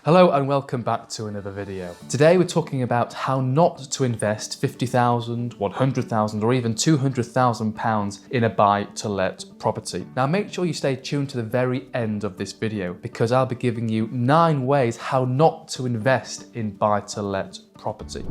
Hello and welcome back to another video. Today we're talking about how not to invest £50,000, £100,000 or even £200,000 in a buy-to-let property. Now make sure you stay tuned to the very end of this video because I'll be giving you 9 ways how not to invest in buy-to-let property.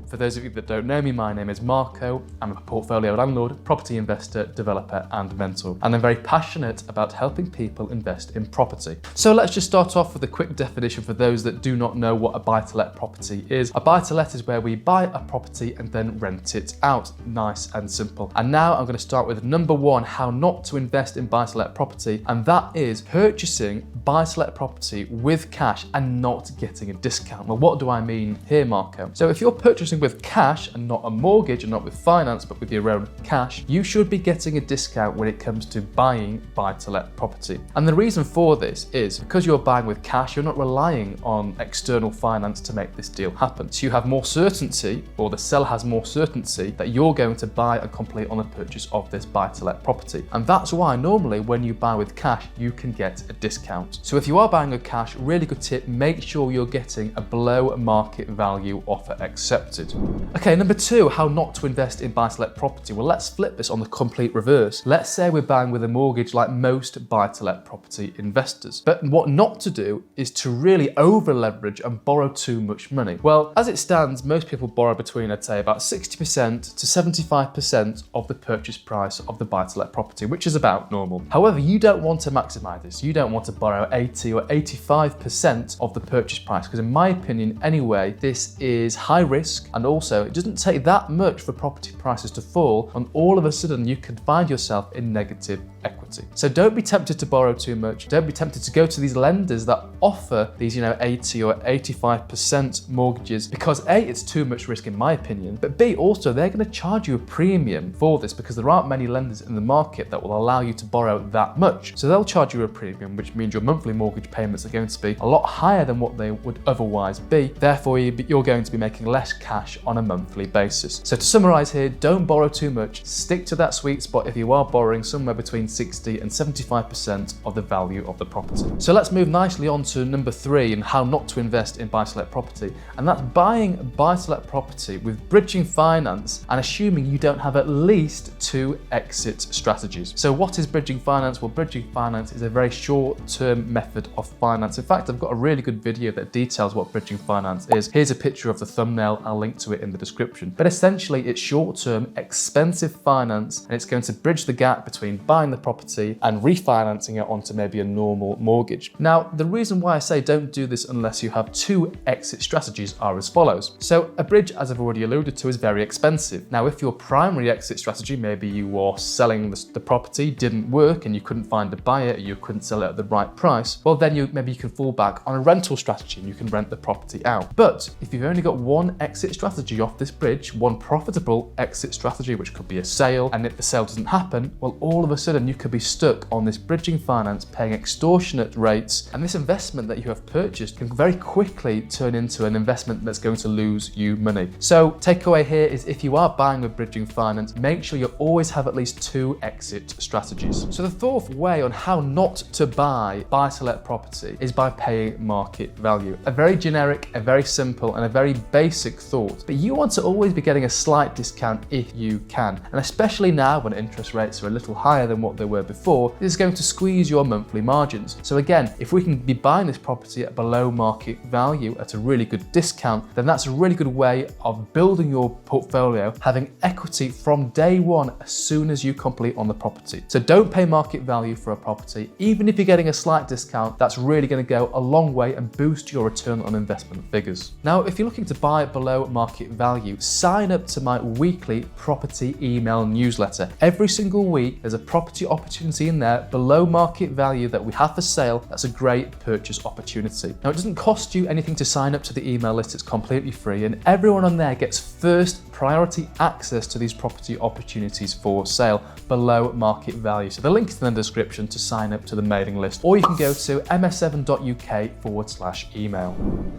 For those of you that don't know me, my name is Marco. I'm a portfolio landlord, property investor, developer and mentor. And I'm very passionate about helping people invest in property. So let's just start off with a quick definition for those that do not know what a buy-to-let property is. A buy-to-let is where we buy a property and then rent it out. Nice and simple. And now I'm going to start with number 1, how not to invest in buy-to-let property. And that is purchasing buy-to-let property with cash and not getting a discount. Well, what do I mean here, Marco? So if you're purchasing with cash and not a mortgage and not with finance, but with your own cash, you should be getting a discount when it comes to buying buy-to-let property. And the reason for this is because you're buying with cash, you're not relying on external finance to make this deal happen. So you have more certainty, or the seller has more certainty, that you're going to buy and complete on the purchase of this buy-to-let property. And that's why normally when you buy with cash, you can get a discount. So if you are buying with cash, really good tip, make sure you're getting a below market value offer accepted. Okay, number 2, how not to invest in buy-to-let property. Well, let's flip this on the complete reverse. Let's say we're buying with a mortgage like most buy-to-let property investors. But what not to do is to really over leverage and borrow too much money. Well, as it stands, most people borrow between, I'd say, about 60% to 75% of the purchase price of the buy-to-let property, which is about normal. However, you don't want to maximize this. You don't want to borrow 80 or 85% of the purchase price, because in my opinion anyway, this is high risk, and also it doesn't take that much for property prices to fall and all of a sudden you could find yourself in negative equity. So don't be tempted to borrow too much. Don't be tempted to go to these lenders that offer these 80 or 85% mortgages, because A, it's too much risk in my opinion, but B, also they're going to charge you a premium for this because there aren't many lenders in the market that will allow you to borrow that much. So they'll charge you a premium, which means your monthly mortgage payments are going to be a lot higher than what they would otherwise be. Therefore, you're going to be making less cash on a monthly basis. So to summarize here, don't borrow too much. Stick to that sweet spot if you are borrowing somewhere between 60 and 75% of the value of the property. So let's move nicely on to number 3 and how not to invest in buy-to-let property. And that's buying buy-to-let property with bridging finance and assuming you don't have at least 2 exit strategies. So what is bridging finance? Well, bridging finance is a very short-term method of finance. In fact, I've got a really good video that details what bridging finance is. Here's a picture of the thumbnail. I'll link to it in the description. But essentially, it's short-term, expensive finance, and it's going to bridge the gap between buying the property and refinancing it onto maybe a normal mortgage. Now, the reason why I say don't do this unless you have 2 exit strategies are as follows. So a bridge, as I've already alluded to, is very expensive. Now, if your primary exit strategy, maybe you are selling the property, didn't work, and you couldn't find a buyer, or you couldn't sell it at the right price, well, then maybe you can fall back on a rental strategy and you can rent the property out. But if you've only got one exit strategy off this bridge, one profitable exit strategy, which could be a sale, and if the sale doesn't happen, well, all of a sudden you could be stuck on this bridging finance paying extortionate rates, and this investment that you have purchased can very quickly turn into an investment that's going to lose you money. So takeaway here is if you are buying with bridging finance, make sure you always have at least 2 exit strategies. So the 4th way on how not to buy buy-to-let property is by paying market value. A very generic, a very simple, and a very basic thought, but you want to always be getting a slight discount if you can. And especially now when interest rates are a little higher than what they were before, this is going to squeeze your monthly margins. So again, if we can be buying this property at below market value at a really good discount, then that's a really good way of building your portfolio, having equity from day one as soon as you complete on the property. So don't pay market value for a property. Even if you're getting a slight discount, that's really going to go a long way and boost your return on investment figures. Now, if you're looking to buy below market value, sign up to my weekly property email newsletter. Every single week, there's a property opportunity in there below market value that we have for sale. That's a great purchase opportunity. Now, it doesn't cost you anything to sign up to the email list. It's completely free, and everyone on there gets first priority access to these property opportunities for sale below market value. So the link is in the description to sign up to the mailing list, or you can go to ms7.uk/email.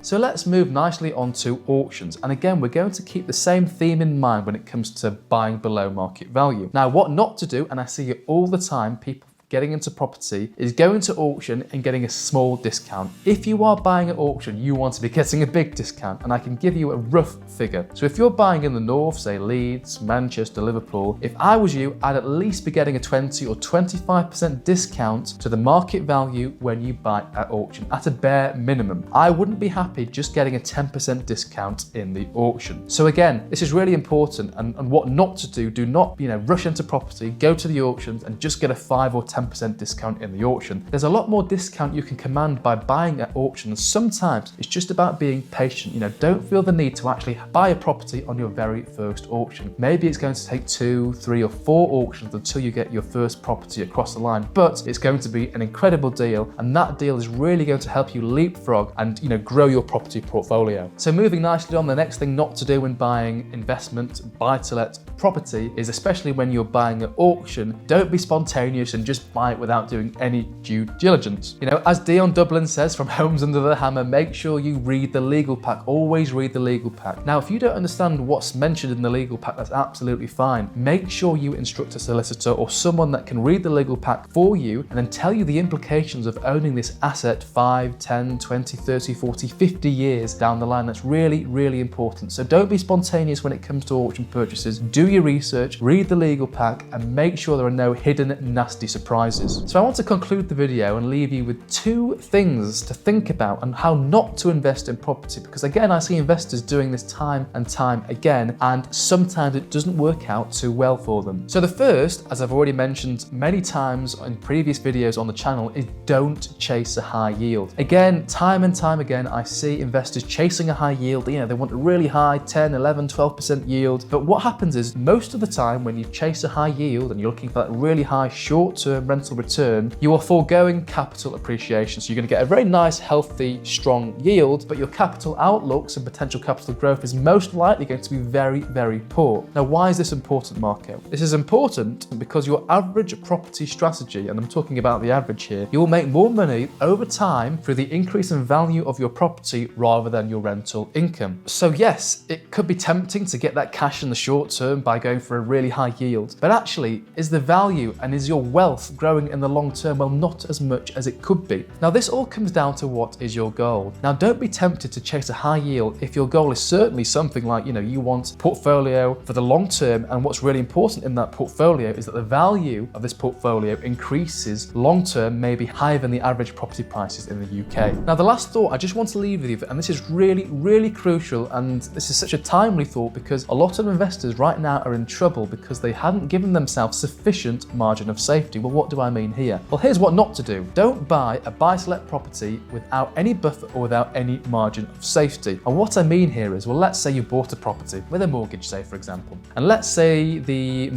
So let's move nicely on to auctions. And again, we're going to keep the same theme in mind when it comes to buying below market value. Now, what not to do, and I see it all the time, people getting into property is going to auction and getting a small discount. If you are buying at auction, you want to be getting a big discount, and I can give you a rough figure. So if you're buying in the north, say Leeds, Manchester, Liverpool, if I was you, I'd at least be getting a 20 or 25% discount to the market value when you buy at auction, at a bare minimum. I wouldn't be happy just getting a 10% discount in the auction. So again, this is really important, and what not to do. Do not, rush into property, go to the auctions and just get a 5 or 10% discount in the auction. There's a lot more discount you can command by buying at auction, and sometimes it's just about being patient. Don't feel the need to actually buy a property on your very first auction. Maybe it's going to take 2, 3 or 4 auctions until you get your first property across the line, but it's going to be an incredible deal, and that deal is really going to help you leapfrog and grow your property portfolio. So moving nicely on, the next thing not to do when buying investment, buy-to-let property is, especially when you're buying at auction, don't be spontaneous and just buy it without doing any due diligence. As Dion Dublin says from Homes Under the Hammer, make sure you read the legal pack. Always read the legal pack. Now, if you don't understand what's mentioned in the legal pack, that's absolutely fine. Make sure you instruct a solicitor or someone that can read the legal pack for you and then tell you the implications of owning this asset 5, 10, 20, 30, 40, 50 years down the line. That's really, really important. So don't be spontaneous when it comes to auction purchases. Do your research, read the legal pack, and make sure there are no hidden nasty surprises. So I want to conclude the video and leave you with 2 things to think about on how not to invest in property, because again, I see investors doing this time and time again, and sometimes it doesn't work out too well for them. So the first, as I've already mentioned many times in previous videos on the channel, is don't chase a high yield. Again, time and time again, I see investors chasing a high yield. They want a really high 10, 11, 12% yield. But what happens is, most of the time when you chase a high yield and you're looking for that really high short-term rental return, you are foregoing capital appreciation. So you're going to get a very nice, healthy, strong yield, but your capital outlooks and potential capital growth is most likely going to be very, very poor. Now, why is this important, Marco? This is important because your average property strategy, and I'm talking about the average here, you will make more money over time through the increase in value of your property rather than your rental income. So yes, it could be tempting to get that cash in the short term by going for a really high yield, but actually, is the value and is your wealth growing in the long term? Well, not as much as it could be. Now, this all comes down to what is your goal. Now, don't be tempted to chase a high yield if your goal is certainly something like, you want portfolio for the long term, and what's really important in that portfolio is that the value of this portfolio increases long term, maybe higher than the average property prices in the UK. Now, the last thought I just want to leave with you, and this is really, really crucial, and this is such a timely thought because a lot of investors right now are in trouble because they haven't given themselves sufficient margin of safety. Well, what do I mean here? Well, here's what not to do. Don't buy a buy-to-let property without any buffer or without any margin of safety. And what I mean here is, well, let's say you bought a property with a mortgage, say, for example, and let's say the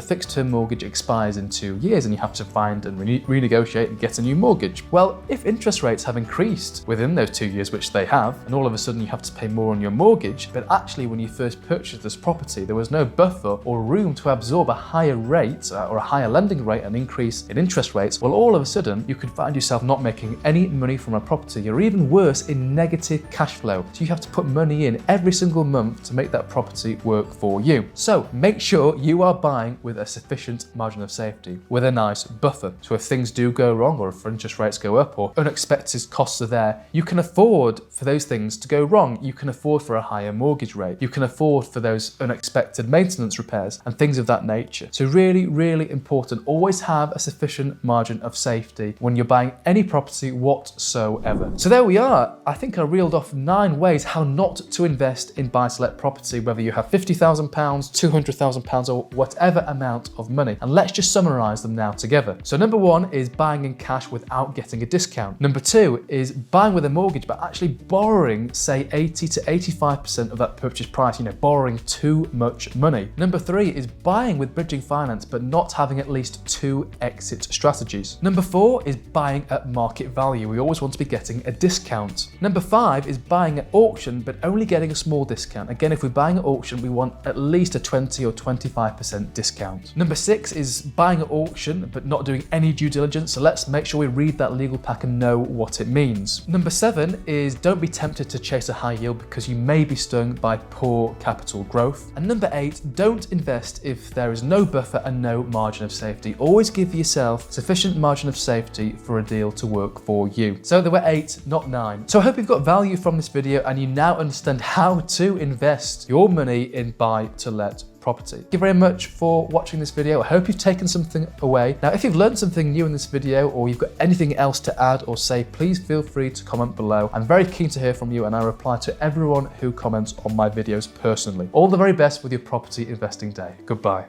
fixed-term mortgage expires in 2 years and you have to find and renegotiate and get a new mortgage. Well, if interest rates have increased within those 2 years, which they have, and all of a sudden you have to pay more on your mortgage, but actually when you first purchased this property, there was no buffer or room to absorb a higher rate or a higher lending rate, an increase in interest rates, well, all of a sudden you could find yourself not making any money from a property, or even worse, in negative cash flow. So you have to put money in every single month to make that property work for you. So make sure you are buying with a sufficient margin of safety, with a nice buffer. So if things do go wrong, or if interest rates go up, or unexpected costs are there, you can afford for those things to go wrong. You can afford for a higher mortgage rate. You can afford for those unexpected maintenance repairs and things of that nature. So really, really important. Always have a sufficient margin of safety when you're buying any property whatsoever. So there we are. I think I reeled off 9 ways how not to invest in buy-to-let property, whether you have £50,000, £200,000 or whatever amount of money. And let's just summarize them now together. So number 1 is buying in cash without getting a discount. Number 2 is buying with a mortgage, but actually borrowing, say 80 to 85% of that purchase price, borrowing too much money. Number 3 is buying with bridging finance, but not having at least 2 exit strategies. Number 4 is buying at market value. We always want to be getting a discount. Number 5 is buying at auction, but only getting a small discount. Again, if we're buying at auction, we want at least a 20 or 25% discount. Number 6 is buying at auction, but not doing any due diligence. So let's make sure we read that legal pack and know what it means. Number 7 is don't be tempted to chase a high yield because you may be stung by poor capital growth. And number 8, don't invest if there is no buffer and no margin of safety. Always give yourself sufficient margin of safety for a deal to work for you. So there were 8, not 9. So I hope you've got value from this video and you now understand how to invest your money in buy-to-let property. Thank you very much for watching this video. I hope you've taken something away. Now, if you've learned something new in this video or you've got anything else to add or say, please feel free to comment below. I'm very keen to hear from you and I reply to everyone who comments on my videos personally. All the very best with your property investing day. Goodbye.